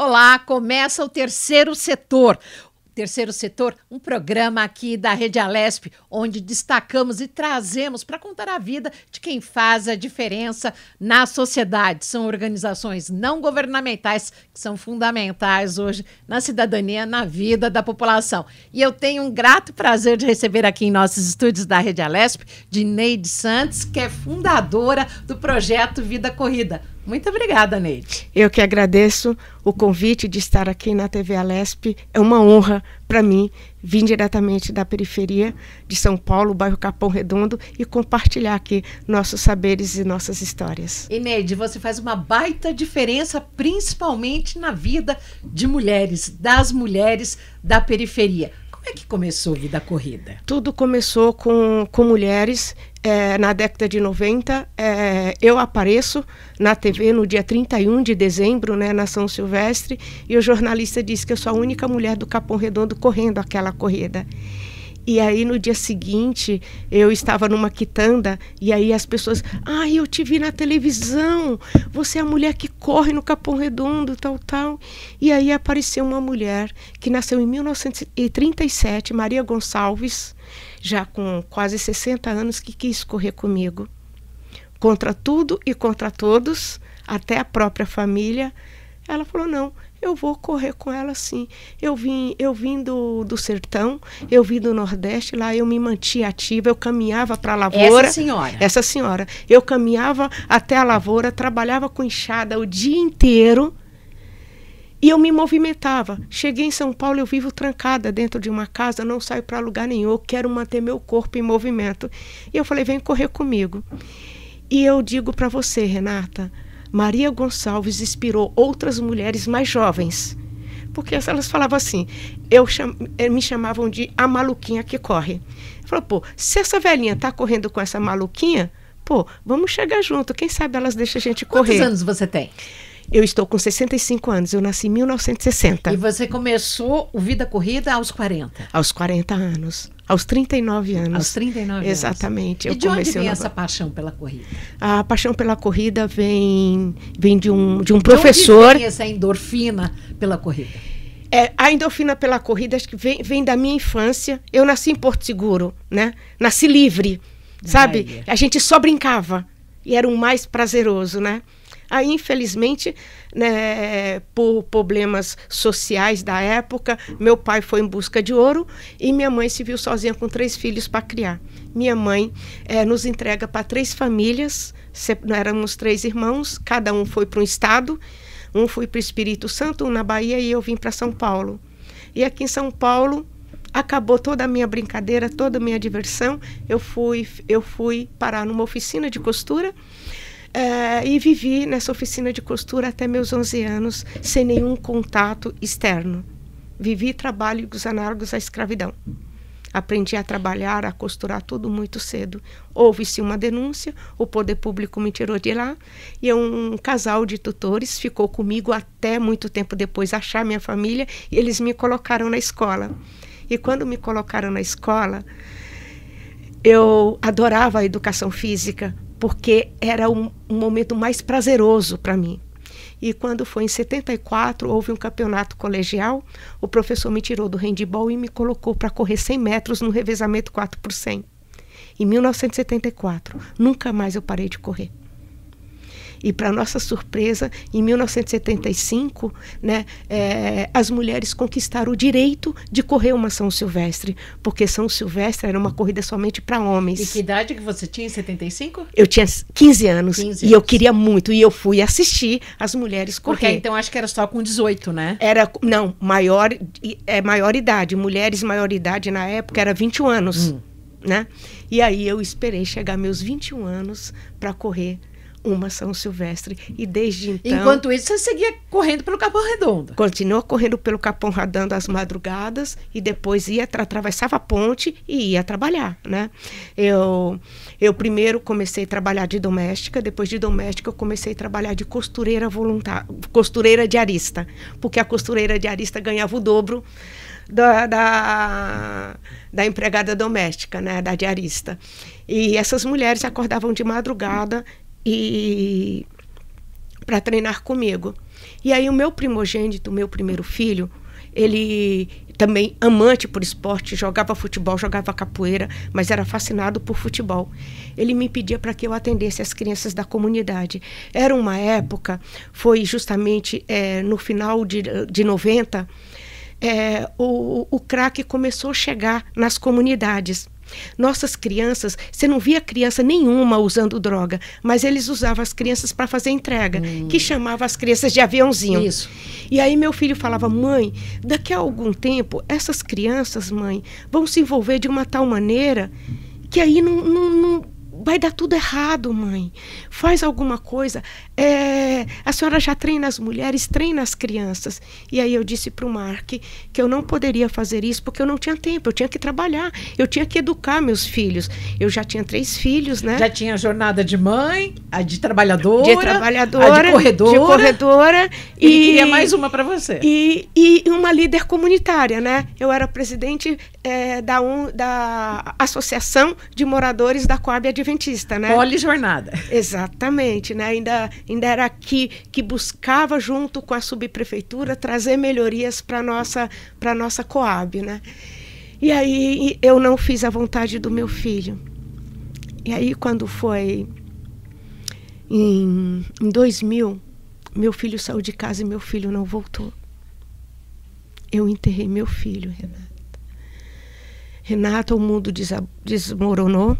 Olá, começa o Terceiro Setor. Terceiro Setor, um programa aqui da Rede Alesp, onde destacamos e trazemos para contar a vida de quem faz a diferença na sociedade. São organizações não governamentais que são fundamentais hoje na cidadania, na vida da população. E eu tenho um grato prazer de receber aqui em nossos estúdios da Rede Alesp, de Neide Santos, que é fundadora do projeto Vida Corrida. Muito obrigada, Neide. Eu que agradeço o convite de estar aqui na TV Alesp. É uma honra para mim vir diretamente da periferia de São Paulo, bairro Capão Redondo, e compartilhar aqui nossos saberes e nossas histórias. E Neide, você faz uma baita diferença, principalmente na vida de mulheres, das mulheres da periferia. Como é que começou a Vida Corrida? Tudo começou com mulheres. Na década de 90, eu apareço na TV no dia 31 de dezembro, né, na São Silvestre, e o jornalista disse que eu sou a única mulher do Capão Redondo correndo aquela corrida. E aí, no dia seguinte, eu estava numa quitanda, e aí as pessoas, eu te vi na televisão, você é a mulher que corre no Capão Redondo, tal, tal. E aí apareceu uma mulher que nasceu em 1937, Maria Gonçalves, já com quase 60 anos, que quis correr comigo. Contra tudo e contra todos, até a própria família, ela falou, não, eu vou correr com ela sim. Eu vim do sertão, eu vim do Nordeste, lá eu me mantinha ativa, eu caminhava para a lavoura. Essa senhora. Eu caminhava até a lavoura, trabalhava com enxada o dia inteiro e eu me movimentava. Cheguei em São Paulo, eu vivo trancada dentro de uma casa, não saio para lugar nenhum, eu quero manter meu corpo em movimento. E eu falei, vem correr comigo. E eu digo para você, Renata, Maria Gonçalves inspirou outras mulheres mais jovens, porque elas falavam assim, me chamavam de a maluquinha que corre. Falou, pô, se essa velhinha tá correndo com essa maluquinha, pô, vamos chegar junto, quem sabe elas deixam a gente correr. Quantos anos você tem? Eu estou com 65 anos, eu nasci em 1960. E você começou o Vida Corrida aos 40? Aos 40 anos, aos 39 anos. Aos 39 anos. Exatamente. E de onde vem essa paixão pela corrida? A paixão pela corrida vem de um professor. De onde vem essa endorfina pela corrida? A endorfina pela corrida acho que vem da minha infância. Eu nasci em Porto Seguro, né? Nasci livre, sabe? Bahia. A gente só brincava e era o mais prazeroso, né? Aí, infelizmente, né, por problemas sociais da época, meu pai foi em busca de ouro e minha mãe se viu sozinha com 3 filhos para criar. Minha mãe nos entrega para 3 famílias, éramos 3 irmãos, cada um foi para um estado, um foi para o Espírito Santo, um na Bahia e eu vim para São Paulo. E aqui em São Paulo acabou toda a minha brincadeira, toda a minha diversão. Eu fui parar numa oficina de costura, e vivi nessa oficina de costura até meus 11 anos, sem nenhum contato externo. Vivi trabalhos análogos à escravidão. Aprendi a trabalhar, a costurar tudo muito cedo. Houve-se uma denúncia, o poder público me tirou de lá, e um casal de tutores ficou comigo até muito tempo depois achar minha família, e eles me colocaram na escola. E quando me colocaram na escola, eu adorava a educação física, porque era um momento mais prazeroso para mim. E quando foi em 74, houve um campeonato colegial, o professor me tirou do handebol e me colocou para correr 100 metros no revezamento 4x100. Em 1974, nunca mais eu parei de correr. E, para nossa surpresa, em 1975, né, as mulheres conquistaram o direito de correr uma São Silvestre, porque São Silvestre era uma corrida somente para homens. E que idade que você tinha em 75? Eu tinha 15 anos, e eu queria muito, e eu fui assistir as mulheres correr. Porque então acho que era só com 18, né? Não, maior idade, mulheres maior idade na época era 21 anos, né? E aí eu esperei chegar meus 21 anos para correr uma São Silvestre, e desde então... Enquanto isso, você seguia correndo pelo Capão Redondo? Continuou correndo pelo Capão Redondo às madrugadas, e depois atravessava a ponte e ia trabalhar, né? Eu primeiro comecei a trabalhar de doméstica, depois de doméstica eu comecei a trabalhar de costureira voluntária, costureira diarista, porque a costureira diarista ganhava o dobro da empregada doméstica, né, da diarista. E essas mulheres acordavam de madrugada para treinar comigo. E aí o meu primogênito, o meu primeiro filho, ele também amante por esporte, jogava futebol, jogava capoeira, mas era fascinado por futebol. Ele me pedia para que eu atendesse as crianças da comunidade. Era uma época, foi justamente no final de 90, o crack começou a chegar nas comunidades. Nossas crianças, você não via criança nenhuma usando droga, mas eles usavam as crianças para fazer entrega, que chamava as crianças de aviãozinho. Isso. E aí meu filho falava: mãe, daqui a algum tempo, essas crianças, mãe, vão se envolver de uma tal maneira que aí não vai dar tudo errado, mãe. Faz alguma coisa. A senhora já treina as mulheres, treina as crianças. E aí eu disse para o Mark que eu não poderia fazer isso porque eu não tinha tempo, eu tinha que trabalhar, eu tinha que educar meus filhos. Eu já tinha 3 filhos, né? Já tinha a jornada de mãe, a de trabalhadora, a de corredora. De corredora. Ele queria mais uma para você. E uma líder comunitária, né? Eu era presidente da Associação de Moradores da Coab Adventista, né? Polijornada. Exatamente, né? Ainda era aqui que buscava, junto com a subprefeitura, trazer melhorias para nossa Coab, né? E aí eu não fiz a vontade do meu filho. E aí quando foi em 2000, meu filho saiu de casa e meu filho não voltou. Eu enterrei meu filho, Renata. Renata, o mundo desmoronou.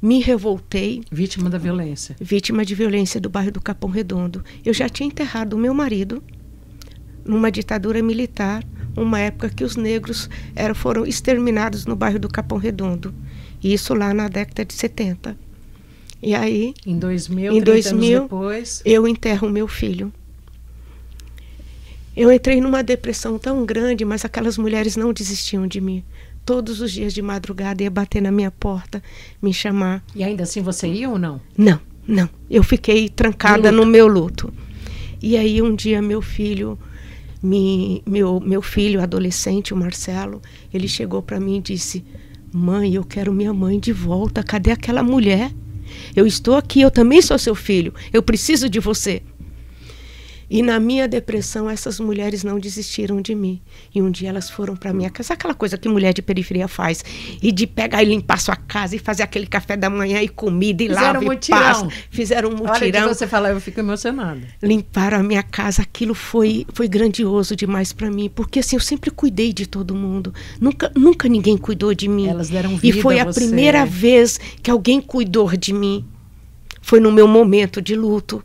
Me revoltei. Vítima da violência. Vítima de violência do bairro do Capão Redondo. Eu já tinha enterrado o meu marido numa ditadura militar, uma época que os negros foram exterminados no bairro do Capão Redondo. Isso lá na década de 70. E aí, em 2000, 30 anos depois, eu enterro o meu filho. Eu entrei numa depressão tão grande, mas aquelas mulheres não desistiam de mim. Todos os dias de madrugada ia bater na minha porta, me chamar. E ainda assim você ia ou não? Não. Eu fiquei trancada no meu luto. E aí um dia meu filho adolescente, o Marcelo, ele chegou para mim e disse: mãe, eu quero minha mãe de volta. Cadê aquela mulher? Eu estou aqui, eu também sou seu filho. Eu preciso de você. E na minha depressão, essas mulheres não desistiram de mim. E um dia elas foram para minha casa, aquela coisa que mulher de periferia faz, e de pegar e limpar sua casa, e fazer aquele café da manhã, e comida, e lava, e passa. Fizeram um mutirão. Olha, que você fala, eu fico emocionada. Limparam a minha casa, aquilo foi grandioso demais para mim, porque assim, eu sempre cuidei de todo mundo. Nunca ninguém cuidou de mim. Elas deram vida e foi a primeira vez que alguém cuidou de mim. Foi no meu momento de luto.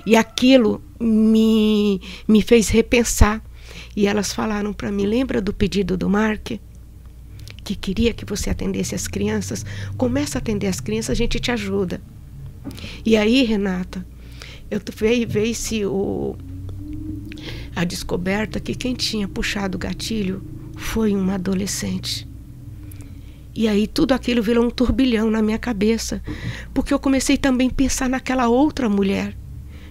E aquilo me fez repensar. E elas falaram para mim: lembra do pedido do Mark? Que queria que você atendesse as crianças? Começa a atender as crianças, a gente te ajuda. E aí, Renata, veio-se a descoberta que quem tinha puxado o gatilho foi uma adolescente. E aí tudo aquilo virou um turbilhão na minha cabeça, porque eu comecei também a pensar naquela outra mulher,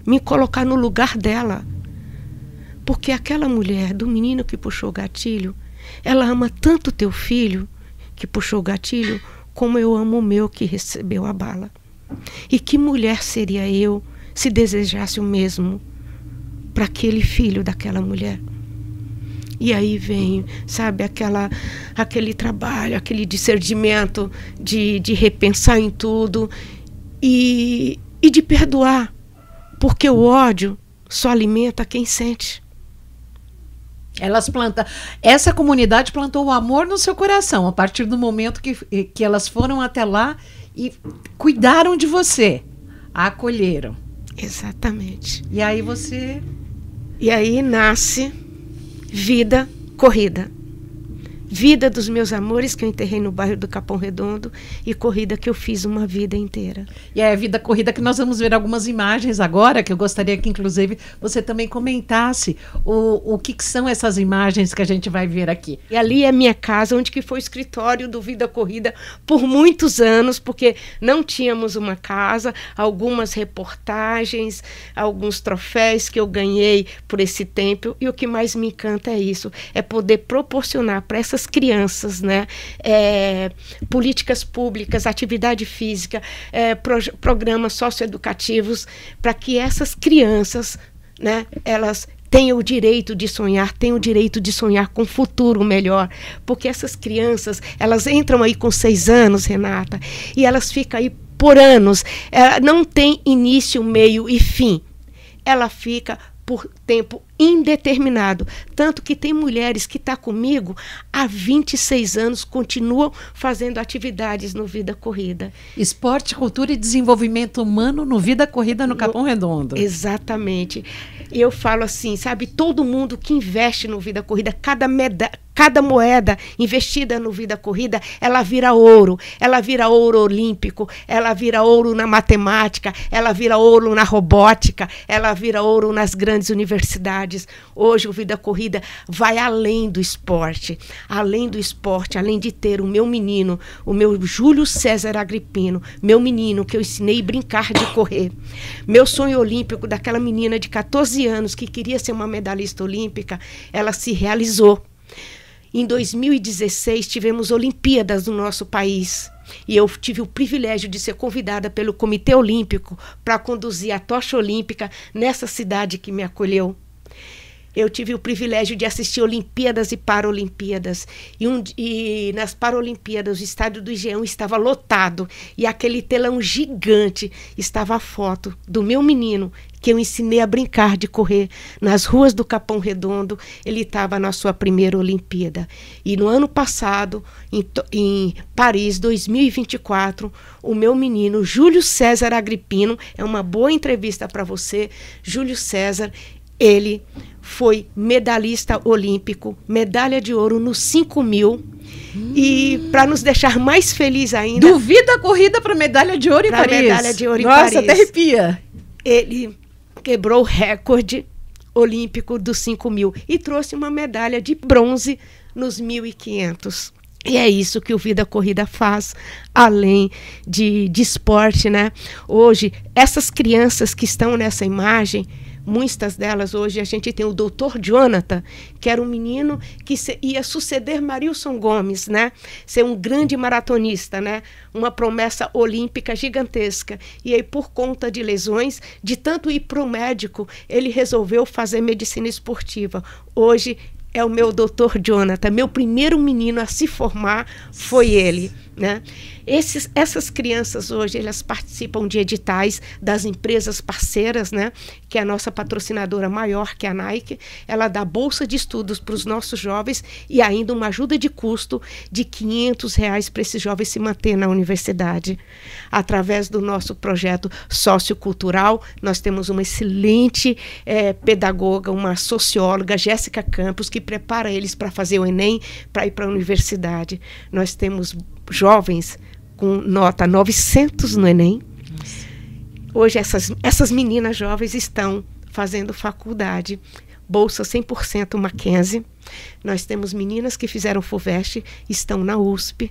me colocar no lugar dela. Porque aquela mulher, do menino que puxou o gatilho, ela ama tanto teu filho que puxou o gatilho, como eu amo o meu que recebeu a bala. E que mulher seria eu se desejasse o mesmo para aquele filho daquela mulher? E aí vem, sabe, aquele trabalho, aquele discernimento de repensar em tudo e de perdoar. Porque o ódio só alimenta quem sente. Essa comunidade plantou o amor no seu coração, a partir do momento que elas foram até lá e cuidaram de você, a acolheram. Exatamente. E aí você... E aí nasce Vida Corrida. Vida dos meus amores que eu enterrei no bairro do Capão Redondo e corrida que eu fiz uma vida inteira. E é a vida corrida que nós vamos ver algumas imagens agora, que eu gostaria que inclusive você também comentasse o que são essas imagens que a gente vai ver aqui. E ali é minha casa, onde que foi o escritório do Vida Corrida por muitos anos, porque não tínhamos uma casa, algumas reportagens, alguns troféus que eu ganhei por esse tempo, e o que mais me encanta é isso, é poder proporcionar para essas crianças, né, políticas públicas, atividade física, programas socioeducativos, para que essas crianças né, elas têm o direito de sonhar, têm o direito de sonhar com um futuro melhor, porque essas crianças, elas entram aí com 6 anos, Renata, e elas ficam aí por anos, não tem início, meio e fim, ela fica por tempo indeterminado, tanto que tem mulheres que estão comigo há 26 anos, continuam fazendo atividades no Vida Corrida. Esporte, cultura e desenvolvimento humano no Vida Corrida no Capão Redondo. Exatamente. Eu falo assim, sabe, todo mundo que investe no Vida Corrida, cada moeda investida no Vida Corrida, ela vira ouro olímpico, ela vira ouro na matemática, ela vira ouro na robótica, ela vira ouro nas grandes universidades. Hoje o Vida Corrida vai além do esporte, além de ter o meu menino, o meu Júlio César Agripino, meu menino que eu ensinei a brincar de correr, meu sonho olímpico daquela menina de 14 anos que queria ser uma medalhista olímpica, ela se realizou. Em 2016 tivemos Olimpíadas no nosso país e eu tive o privilégio de ser convidada pelo Comitê Olímpico para conduzir a tocha olímpica nessa cidade que me acolheu. Eu tive o privilégio de assistir Olimpíadas e Paralimpíadas. E nas Paralimpíadas, o estádio do Engenhão estava lotado. E aquele telão gigante estava a foto do meu menino, que eu ensinei a brincar de correr nas ruas do Capão Redondo. Ele estava na sua primeira Olimpíada. E no ano passado, em Paris, 2024, o meu menino, Júlio César Agripino, é uma boa entrevista para você, Júlio César, ele foi medalhista olímpico, medalha de ouro nos 5.000. E para nos deixar mais felizes ainda... Do Vida Corrida para medalha de ouro em Paris. Medalha de ouro em Nossa, Paris. até arrepia. Ele quebrou o recorde olímpico dos 5.000 e trouxe uma medalha de bronze nos 1.500. E é isso que o Vida Corrida faz, além de esporte, né? Hoje, essas crianças que estão nessa imagem, muitas delas hoje, a gente tem o Dr. Jonathan, que era um menino que ia suceder Marilson Gomes, né? Ser um grande maratonista, né? Uma promessa olímpica gigantesca. E aí, por conta de lesões, de tanto ir para o médico, ele resolveu fazer medicina esportiva. Hoje é o meu Dr. Jonathan, meu primeiro menino a se formar foi ele, né? Essas crianças hoje, elas participam de editais das empresas parceiras, né? Que é a nossa patrocinadora maior, que é a Nike. Ela dá bolsa de estudos para os nossos jovens e ainda uma ajuda de custo de R$500 para esses jovens se manter na universidade. Através do nosso projeto sociocultural, nós temos uma excelente pedagoga, uma socióloga, Jéssica Campos, que prepara eles para fazer o Enem, para ir para a universidade. Nós temos jovens com nota 900 no Enem. Nossa. Hoje essas meninas jovens estão fazendo faculdade, bolsa 100% Mackenzie. Nós temos meninas que fizeram FUVEST, estão na USP.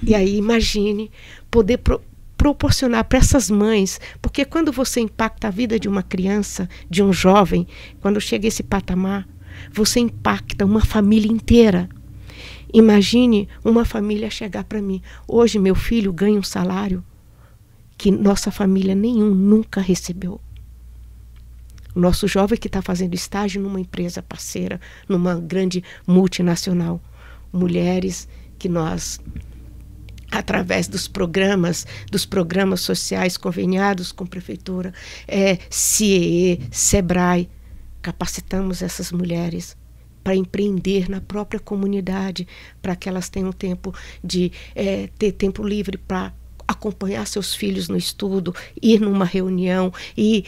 E aí imagine poder proporcionar para essas mães, porque quando você impacta a vida de uma criança, de um jovem, quando chega esse patamar, você impacta uma família inteira. Imagine uma família chegar para mim. Hoje meu filho ganha um salário que nossa família nunca recebeu. O nosso jovem que está fazendo estágio numa empresa parceira, numa grande multinacional. Mulheres que nós, através dos programas sociais conveniados com a prefeitura, CIEE, SEBRAE, capacitamos essas mulheres para empreender na própria comunidade, para que elas tenham tempo de ter tempo livre para acompanhar seus filhos no estudo, ir numa reunião e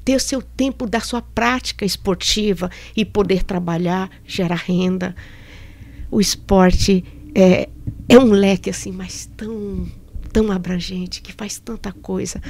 ter o seu tempo da sua prática esportiva e poder trabalhar, gerar renda. O esporte é um leque assim, mas tão abrangente, que faz tanta coisa.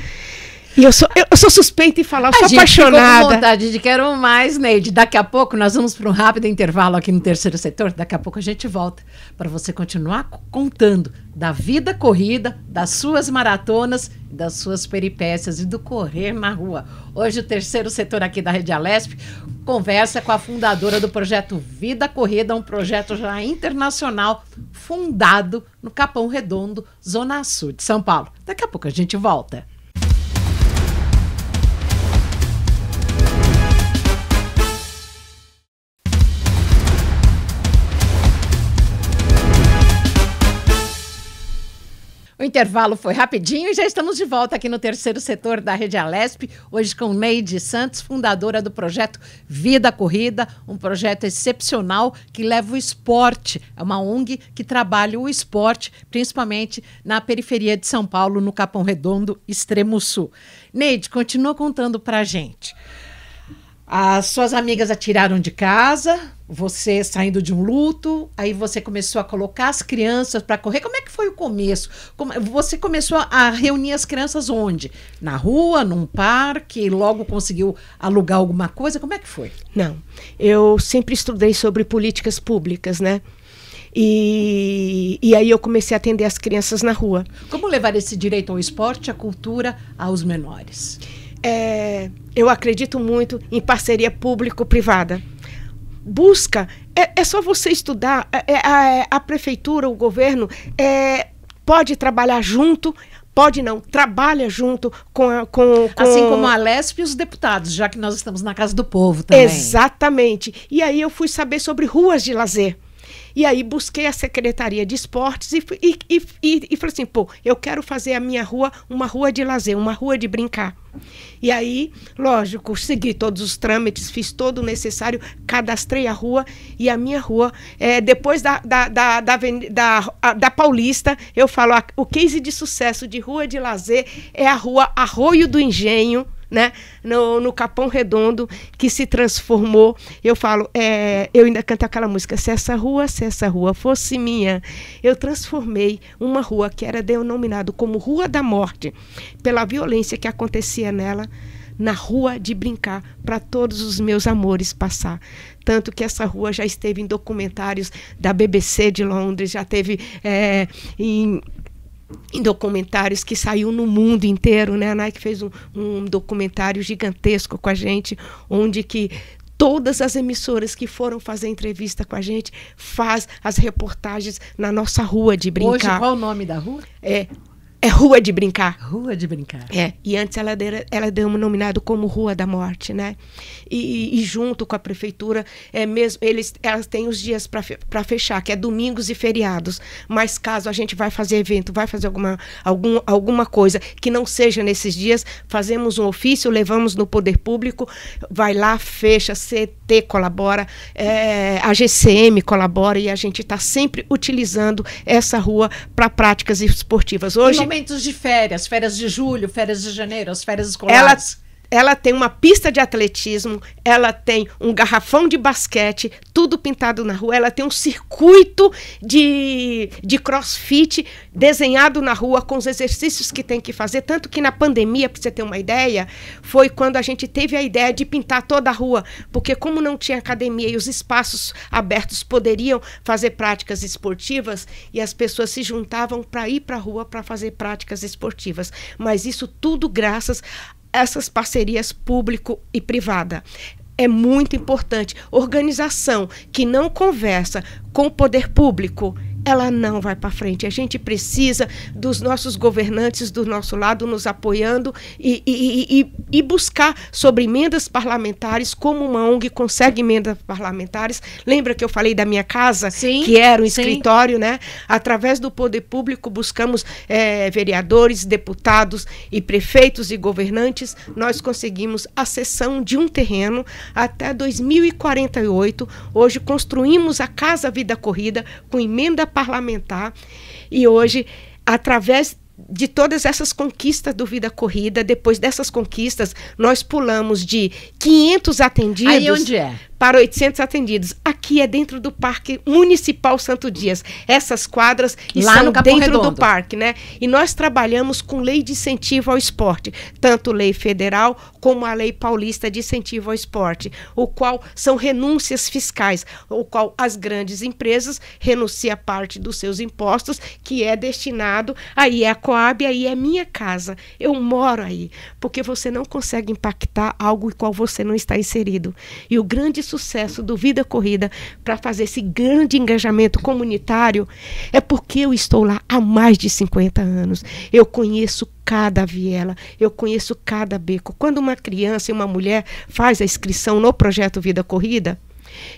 E eu sou suspeita em falar, eu sou apaixonada. A gente ficou com vontade de quero mais, Neide. Daqui a pouco nós vamos para um rápido intervalo aqui no Terceiro Setor. Daqui a pouco a gente volta para você continuar contando da vida corrida, das suas maratonas, das suas peripécias e do correr na rua. Hoje o Terceiro Setor aqui da Rede Alesp conversa com a fundadora do projeto Vida Corrida, um projeto já internacional fundado no Capão Redondo, Zona Sul de São Paulo. Daqui a pouco a gente volta. O intervalo foi rapidinho e já estamos de volta aqui no terceiro setor da Rede Alesp, hoje com Neide Santos, fundadora do projeto Vida Corrida, um projeto excepcional que leva o esporte. É uma ONG que trabalha o esporte, principalmente na periferia de São Paulo, no Capão Redondo, extremo sul. Neide, continua contando pra gente. As suas amigas a tiraram de casa, você saindo de um luto, aí você começou a colocar as crianças para correr. Como é que foi o começo? Você começou a reunir as crianças onde? Na rua, num parque, logo conseguiu alugar alguma coisa? Como é que foi? Não, eu sempre estudei sobre políticas públicas, né? E aí eu comecei a atender as crianças na rua. Como levar esse direito ao esporte, à cultura, aos menores? Eu acredito muito em parceria público-privada. Busca, é só você estudar, a prefeitura, o governo pode trabalhar junto, pode não, trabalha junto com... Assim como a Alesp e os deputados, já que nós estamos na Casa do Povo também. Exatamente. E aí eu fui saber sobre ruas de lazer. E aí busquei a Secretaria de Esportes e falei assim, eu quero fazer a minha rua uma rua de lazer, uma rua de brincar. E aí, lógico, segui todos os trâmites, fiz todo o necessário, cadastrei a rua e a minha rua, depois da Paulista, eu falo, o case de sucesso de rua de lazer é a rua Arroio do Engenho, né? No Capão Redondo, que se transformou. Eu falo, eu ainda canto aquela música, se essa rua fosse minha. Eu transformei uma rua que era denominada como Rua da Morte, pela violência que acontecia nela, na rua de brincar, para todos os meus amores passar. Tanto que essa rua já esteve em documentários da BBC de Londres, já teve em documentários que saiu no mundo inteiro, né? A Nike fez um documentário gigantesco com a gente, onde que todas as emissoras que foram fazer entrevista com a gente faz as reportagens na nossa rua de brincar. Hoje, qual o nome da rua? É Rua de Brincar. Rua de Brincar. E antes ela era denominada como Rua da Morte, né? E junto com a prefeitura, elas têm os dias para fechar, que é domingos e feriados. Mas caso a gente vai fazer evento, vai fazer alguma coisa que não seja nesses dias, fazemos um ofício, levamos no poder público, vai lá, fecha, CT colabora, a GCM colabora e a gente está sempre utilizando essa rua para práticas esportivas. Hoje, momentos de férias de julho, férias de janeiro, as férias escolares. Ela tem uma pista de atletismo, ela tem um garrafão de basquete, tudo pintado na rua, ela tem um circuito de crossfit desenhado na rua com os exercícios que tem que fazer, tanto que na pandemia, para você ter uma ideia, foi quando a gente teve a ideia de pintar toda a rua, porque como não tinha academia e os espaços abertos poderiam fazer práticas esportivas, e as pessoas se juntavam para ir para a rua para fazer práticas esportivas, mas isso tudo graças essas parcerias público e privada. É muito importante. Organização que não conversa com o poder público, ela não vai para frente. A gente precisa dos nossos governantes do nosso lado nos apoiando e buscar sobre emendas parlamentares, como uma ONG consegue emendas parlamentares. Lembra que eu falei da minha casa? Sim, que era um escritório, né? Através do poder público buscamos vereadores, deputados e prefeitos e governantes. Nós conseguimos a cessão de um terreno até 2048. Hoje construímos a Casa Vida Corrida com emenda parlamentar e hoje, através de todas essas conquistas do Vida Corrida, depois dessas conquistas, nós pulamos de 500 atendidos... Aí onde é? Para 800 atendidos. Aqui é dentro do Parque Municipal Santo Dias. Essas quadras estão dentro do parque, né? E nós trabalhamos com lei de incentivo ao esporte, tanto lei federal como a lei paulista de incentivo ao esporte, o qual são renúncias fiscais, o qual as grandes empresas renunciam parte dos seus impostos, que é destinado, aí é a Coab, aí é minha casa. Eu moro aí, porque você não consegue impactar algo em qual você não está inserido. E o grande sucesso do Vida Corrida para fazer esse grande engajamento comunitário é porque eu estou lá há mais de 50 anos. Eu conheço cada viela, eu conheço cada beco. Quando uma criança e uma mulher faz a inscrição no projeto Vida Corrida,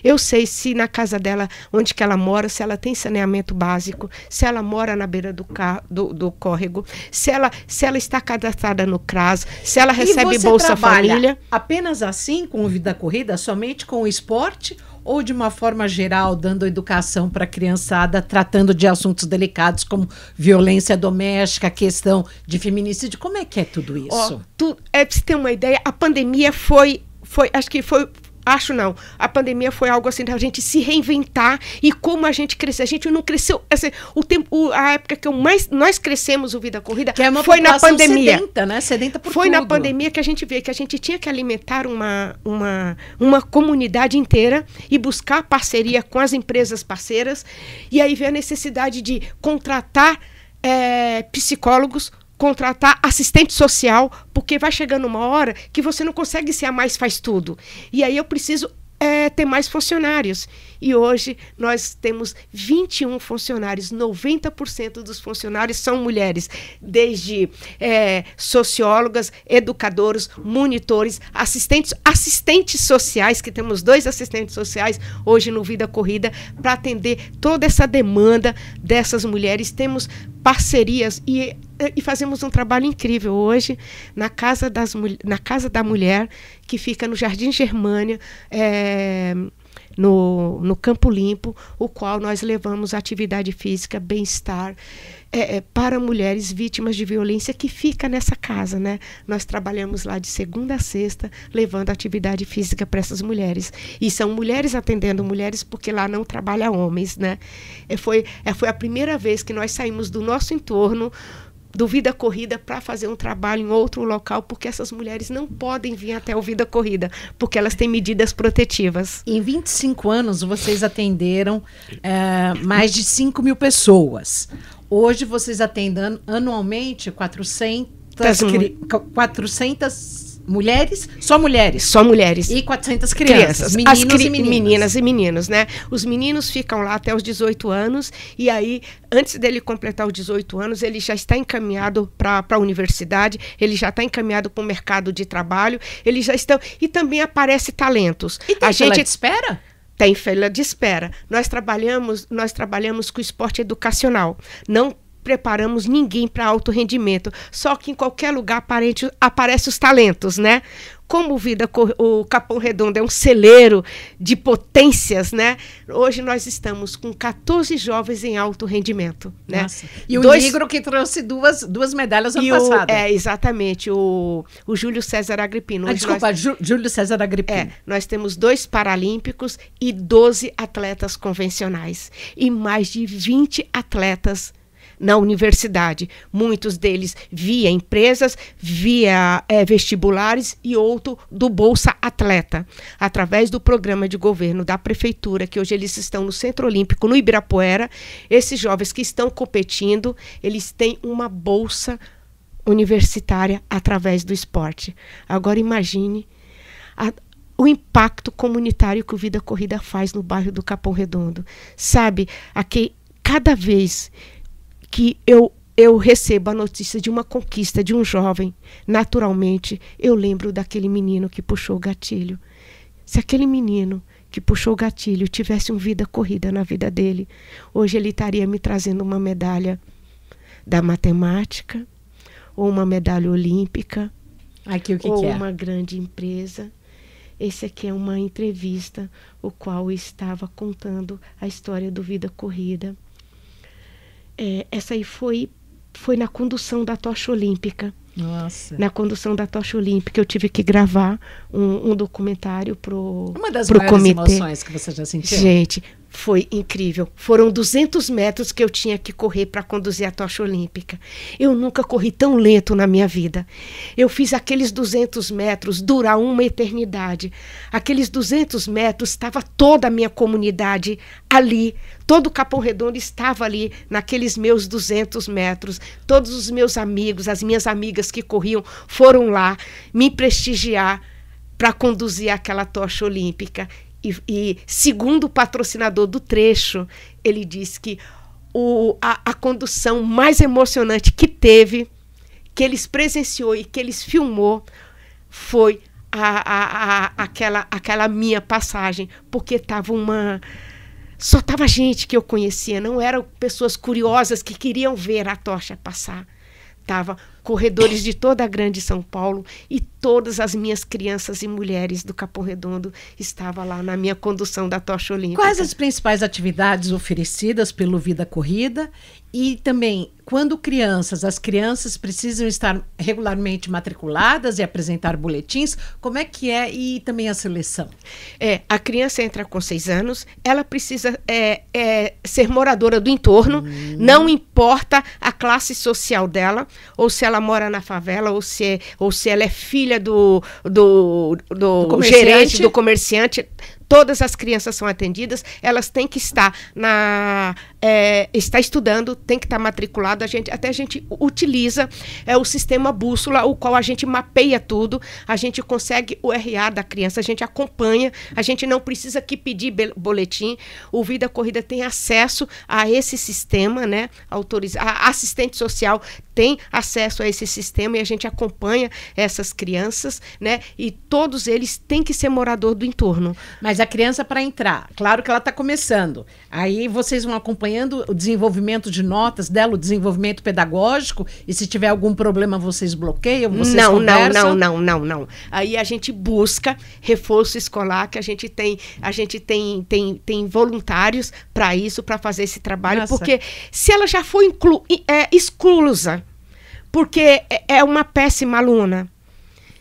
Eu sei se na casa dela, onde que ela mora, se ela tem saneamento básico, se ela mora na beira do córrego, se ela está cadastrada no CRAS, se ela recebe Bolsa Família. Apenas assim com o Vida Corrida, somente com o esporte, ou de uma forma geral, dando educação para a criançada, tratando de assuntos delicados como violência doméstica, questão de feminicídio? Como é que é tudo isso? Para você ter uma ideia, a pandemia a pandemia foi algo assim, da gente se reinventar e como a gente cresceu. A gente não cresceu, assim, a época que nós crescemos o Vida Corrida que é uma foi na pandemia. Sedenta, né? Sedenta por foi tudo. Na pandemia que a gente vê que a gente tinha que alimentar uma comunidade inteira e buscar parceria com as empresas parceiras. E aí veio a necessidade de contratar psicólogos, contratar assistente social, porque vai chegando uma hora que você não consegue ser a mais faz tudo. E aí eu preciso ter mais funcionários. E hoje nós temos 21 funcionários, 90% dos funcionários são mulheres, desde sociólogas, educadoras, monitores, assistentes sociais, que temos 2 assistentes sociais hoje no Vida Corrida, para atender toda essa demanda dessas mulheres. Temos parcerias e fazemos um trabalho incrível hoje na Casa da Mulher, que fica no Jardim Germânia, no Campo Limpo, o qual nós levamos atividade física, bem-estar para mulheres vítimas de violência, que fica nessa casa, né? Nós trabalhamos lá de segunda a sexta, levando atividade física para essas mulheres. E são mulheres atendendo mulheres, porque lá não trabalha homens, né? Foi a primeira vez que nós saímos do nosso entorno, do Vida Corrida, para fazer um trabalho em outro local, porque essas mulheres não podem vir até o Vida Corrida, porque elas têm medidas protetivas. Em 25 anos, vocês atenderam mais de 5.000 pessoas. Hoje, vocês atendem anualmente 400 mulheres? Só mulheres? Só mulheres. E 400 crianças. Meninos e meninas. Meninas e meninos, né? Os meninos ficam lá até os 18 anos, e aí, antes dele completar os 18 anos, ele já está encaminhado para a universidade, ele já está encaminhado para o mercado de trabalho, eles já estão... E também aparece talentos. E tem fila de espera? Tem fila de espera. Nós trabalhamos com esporte educacional. Não preparamos ninguém para alto rendimento. Só que em qualquer lugar aparecem os talentos, né? Como o Capão Redondo é um celeiro de potências, né? Hoje nós estamos com 14 jovens em alto rendimento, né? Nossa. E o Negro, que trouxe duas medalhas ano passado. Exatamente. O Júlio César Agripino. Júlio César Agripino. Nós temos 2 paralímpicos e 12 atletas convencionais. E mais de 20 atletas na universidade, muitos deles via empresas, via vestibulares, e outro do Bolsa Atleta, através do programa de governo da prefeitura, que hoje eles estão no Centro Olímpico, no Ibirapuera. Esses jovens que estão competindo, eles têm uma bolsa universitária através do esporte. Agora imagine o impacto comunitário que o Vida Corrida faz no bairro do Capão Redondo. Sabe, aqui, cada vez que eu recebo a notícia de uma conquista de um jovem, naturalmente, eu lembro daquele menino que puxou o gatilho. Se aquele menino que puxou o gatilho tivesse uma Vida Corrida na vida dele, hoje ele estaria me trazendo uma medalha da matemática, ou uma medalha olímpica, ou uma grande empresa. Esse aqui é uma entrevista, o qual estava contando a história do Vida Corrida. Essa aí foi na condução da tocha olímpica. Nossa. Na condução da tocha olímpica, eu tive que gravar um documentário pro comitê. Uma das maiores emoções que você já sentiu? Gente, foi incrível. Foram 200 metros que eu tinha que correr para conduzir a tocha olímpica. Eu nunca corri tão lento na minha vida. Eu fiz aqueles 200 metros durar uma eternidade. Aqueles 200 metros, estava toda a minha comunidade ali. Todo o Capão Redondo estava ali, naqueles meus 200 metros. Todos os meus amigos, as minhas amigas que corriam, foram lá me prestigiar para conduzir aquela tocha olímpica. E segundo o patrocinador do trecho, ele disse que a condução mais emocionante que teve, que eles presenciou e que eles filmou, foi aquela minha passagem, porque só tava gente que eu conhecia, não eram pessoas curiosas que queriam ver a tocha passar. Tava corredores de toda a grande São Paulo e todas as minhas crianças e mulheres do Capão Redondo estavam lá na minha condução da tocha olímpica. Quais as principais atividades oferecidas pelo Vida Corrida? E também, quando as crianças precisam estar regularmente matriculadas e apresentar boletins, como é que é? E também a seleção? A criança entra com 6 anos, ela precisa ser moradora do entorno, não importa a classe social dela, ou se ela mora na favela, ou se ela é filha do gerente, do comerciante. Todas as crianças são atendidas, elas têm que estar estudando, tem que estar matriculado. Até a gente utiliza o sistema bússola, o qual a gente mapeia tudo, a gente consegue o RA da criança, a gente acompanha, a gente não precisa que pedir boletim. O Vida Corrida tem acesso a esse sistema, né? A assistente social tem acesso a esse sistema e a gente acompanha essas crianças, né? E todos eles têm que ser morador do entorno. Mas a criança, para entrar, claro que ela está começando. Aí vocês vão acompanhando o desenvolvimento de notas dela, o desenvolvimento pedagógico, e se tiver algum problema, vocês bloqueiam, vocês conversam? Não. Aí a gente busca reforço escolar, que a gente tem voluntários para isso, para fazer esse trabalho. Nossa. Porque se ela já foi exclusa, porque é uma péssima aluna,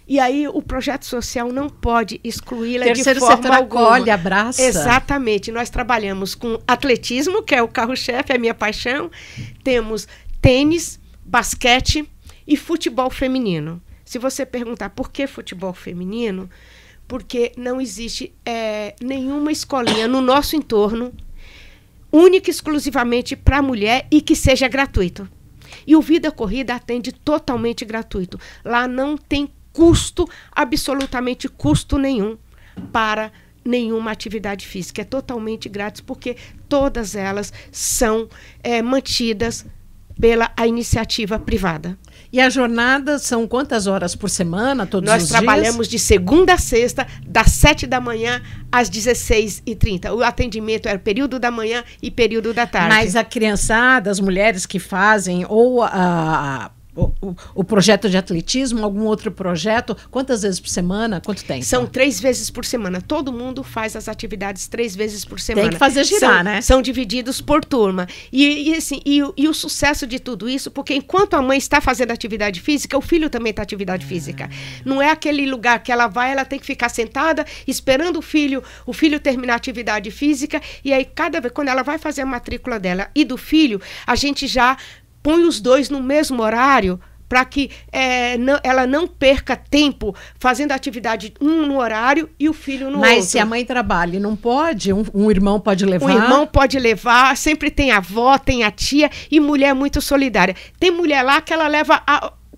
e aí o projeto social não pode excluí-la de forma alguma. Acolhe, abraça. Exatamente. Nós trabalhamos com atletismo, que é o carro-chefe, é a minha paixão. Temos tênis, basquete e futebol feminino. Se você perguntar por que futebol feminino, porque não existe nenhuma escolinha no nosso entorno única e exclusivamente para a mulher e que seja gratuito. E o Vida Corrida atende totalmente gratuito. Lá não tem custo, absolutamente custo nenhum para nenhuma atividade física. É totalmente grátis, porque todas elas são mantidas pela iniciativa privada. E a jornada são quantas horas por semana, todos os dias? Nós trabalhamos de segunda a sexta, das 7 da manhã às 16h30. O atendimento era período da manhã e período da tarde. Mas a criançada, as mulheres que fazem, ou o projeto de atletismo, algum outro projeto, quantas vezes por semana? Quanto tempo? São 3 vezes por semana. Todo mundo faz as atividades 3 vezes por semana. Tem que fazer girar, né? São divididos por turma. E o sucesso de tudo isso, porque enquanto a mãe está fazendo atividade física, o filho também está atividade física. Não é aquele lugar que ela vai, ela tem que ficar sentada, esperando o filho terminar a atividade física, e aí cada vez, quando ela vai fazer a matrícula dela e do filho, a gente já põe os dois no mesmo horário, para que ela não perca tempo fazendo a atividade no horário e o filho no outro. Mas se a mãe trabalha e não pode, um irmão pode levar? Um irmão pode levar, sempre tem a avó, tem a tia, e mulher muito solidária. Tem mulher lá que ela leva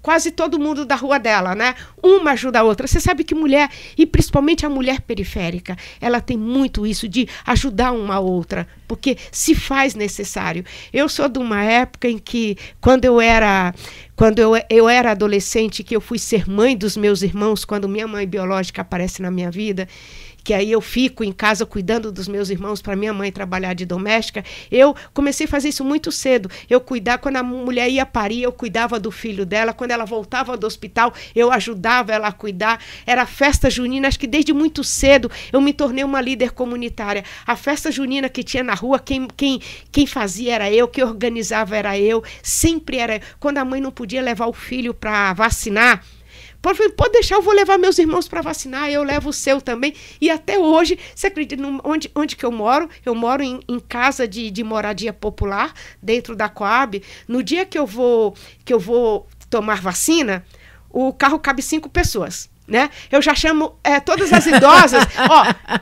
quase todo mundo da rua dela, né? Uma ajuda a outra. Você sabe que mulher, e principalmente a mulher periférica, ela tem muito isso de ajudar uma a outra, porque se faz necessário. Eu sou de uma época em que, quando eu era adolescente, que eu fui ser mãe dos meus irmãos, quando minha mãe biológica aparece na minha vida, que aí eu fico em casa cuidando dos meus irmãos para minha mãe trabalhar de doméstica, eu comecei a fazer isso muito cedo. Quando a mulher ia parir, eu cuidava do filho dela. Quando ela voltava do hospital, eu ajudava ela a cuidar. Era festa junina, acho que desde muito cedo eu me tornei uma líder comunitária. A festa junina que tinha na rua, quem fazia era eu, quem organizava era eu, sempre era eu. Quando a mãe não podia levar o filho para vacinar, pode deixar, eu vou levar meus irmãos para vacinar, eu levo o seu também. E até hoje, você acredita, onde que eu moro? Eu moro em casa de moradia popular, dentro da Coab. No dia que eu vou tomar vacina, o carro cabe 5 pessoas. Né? Eu já chamo todas as idosas,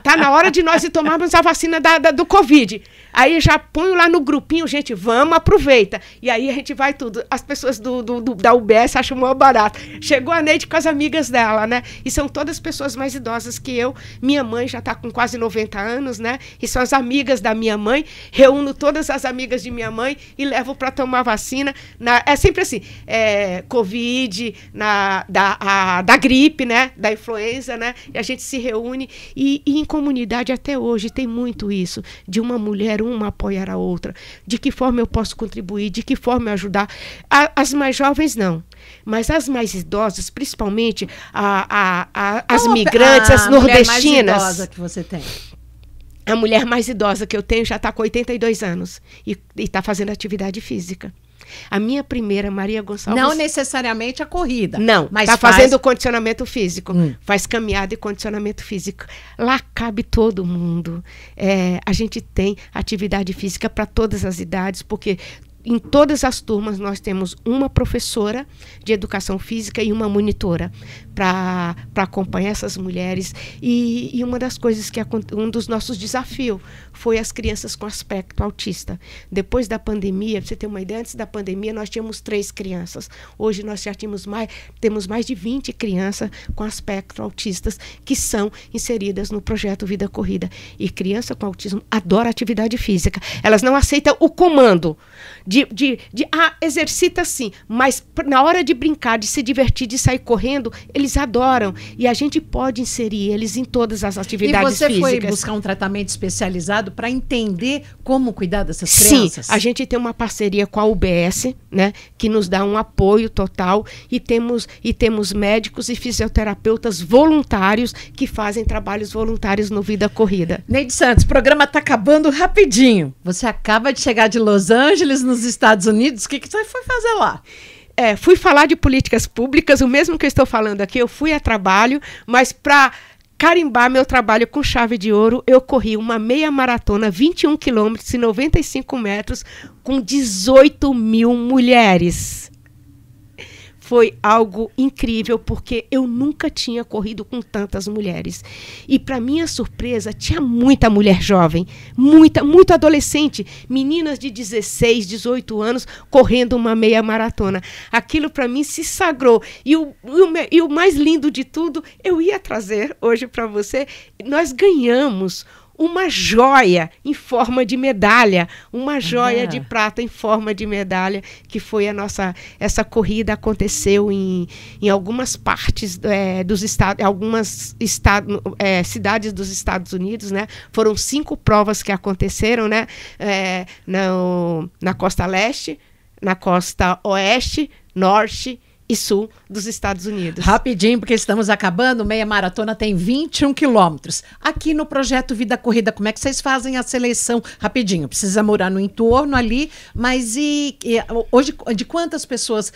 tá na hora de nós ir tomarmos a vacina do Covid. Aí já ponho lá no grupinho, gente, vamos, aproveita. E aí a gente vai tudo. As pessoas da UBS acham mó barato. Chegou a Neide com as amigas dela, né? E são todas pessoas mais idosas que eu. Minha mãe já tá com quase 90 anos, né? E são as amigas da minha mãe. Reúno todas as amigas de minha mãe e levo para tomar vacina. É sempre assim, Covid, da gripe, né? né, da influenza, né, e a gente se reúne e em comunidade até hoje tem muito isso, de uma mulher, uma apoiar a outra, de que forma eu posso contribuir, de que forma eu ajudar. As mais jovens não, mas as mais idosas, principalmente as migrantes, as nordestinas. A mulher mais idosa que você tem? A mulher mais idosa que eu tenho já está com 82 anos e está fazendo atividade física. A minha primeira, Maria Gonçalves... Não necessariamente a corrida. Não, mas está fazendo condicionamento físico. Faz caminhada e condicionamento físico. Lá cabe todo mundo. A gente tem atividade física para todas as idades, porque... Em todas as turmas nós temos uma professora de educação física e uma monitora para acompanhar essas mulheres. E uma das coisas um dos nossos desafios foi as crianças com aspecto autista. Depois da pandemia, para você ter uma ideia, antes da pandemia nós tínhamos 3 crianças. Hoje nós já temos mais de 20 crianças com aspecto autistas que são inseridas no projeto Vida Corrida. E criança com autismo adora atividade física. Elas não aceitam o comando exercita sim, mas na hora de brincar, de se divertir, de sair correndo, eles adoram. E a gente pode inserir eles em todas as atividades físicas. E você foi buscar um tratamento especializado para entender como cuidar dessas crianças? Sim, a gente tem uma parceria com a UBS, né, que nos dá um apoio total e temos médicos e fisioterapeutas voluntários que fazem trabalhos voluntários no Vida Corrida. Neide Santos, o programa está acabando rapidinho. Você acaba de chegar de Los Angeles, nos Estados Unidos. O que você foi fazer lá? Fui falar de políticas públicas, o mesmo que eu estou falando aqui, eu fui a trabalho, mas para carimbar meu trabalho com chave de ouro, eu corri uma meia maratona, 21 quilômetros e 95 metros, com 18 mil mulheres. Foi algo incrível, porque eu nunca tinha corrido com tantas mulheres. E, para minha surpresa, tinha muita mulher jovem, muito adolescente, meninas de 16, 18 anos, correndo uma meia maratona. Aquilo, para mim, se sagrou. E o mais lindo de tudo, eu ia trazer hoje para você, nós ganhamos uma joia em forma de medalha, uma joia de prata em forma de medalha, que foi essa corrida aconteceu em algumas partes dos estados, algumas cidades dos Estados Unidos, né? Foram 5 provas que aconteceram, né? Na costa leste, na costa oeste, norte e sul dos Estados Unidos. Rapidinho, porque estamos acabando, meia maratona tem 21 quilômetros. Aqui no projeto Vida Corrida, como é que vocês fazem a seleção? Rapidinho, precisa morar no entorno ali, mas hoje, de quantas pessoas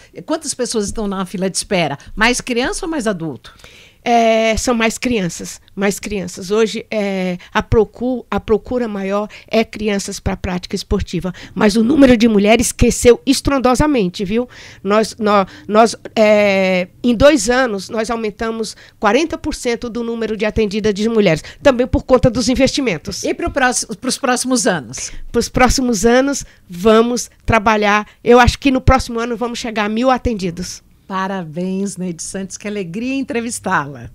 estão na fila de espera? Mais criança ou mais adulto? São mais crianças. Hoje a procura maior é crianças para a prática esportiva, mas o número de mulheres cresceu estrondosamente, viu? Em 2 anos nós aumentamos 40% do número de atendidas de mulheres, também por conta dos investimentos. E para os próximos anos? Para os próximos anos vamos trabalhar, eu acho que no próximo ano vamos chegar a 1.000 atendidos. Parabéns, Neide Santos, que alegria entrevistá-la.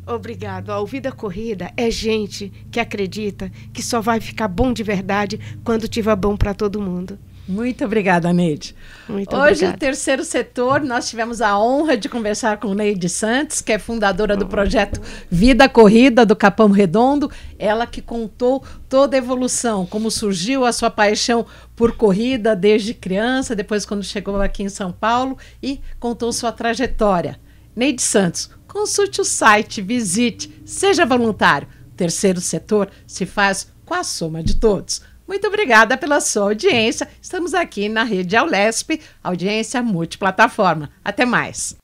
Obrigado. A Vida Corrida é gente que acredita que só vai ficar bom de verdade quando tiver bom para todo mundo. Muito obrigada, Neide. Hoje, no Terceiro Setor, nós tivemos a honra de conversar com Neide Santos, que é fundadora do projeto Vida Corrida do Capão Redondo. Ela que contou toda a evolução, como surgiu a sua paixão por corrida desde criança, depois quando chegou aqui em São Paulo, e contou sua trajetória. Neide Santos, consulte o site, visite, seja voluntário. Terceiro Setor se faz com a soma de todos. Muito obrigada pela sua audiência. Estamos aqui na Rede Aulesp, audiência multiplataforma. Até mais.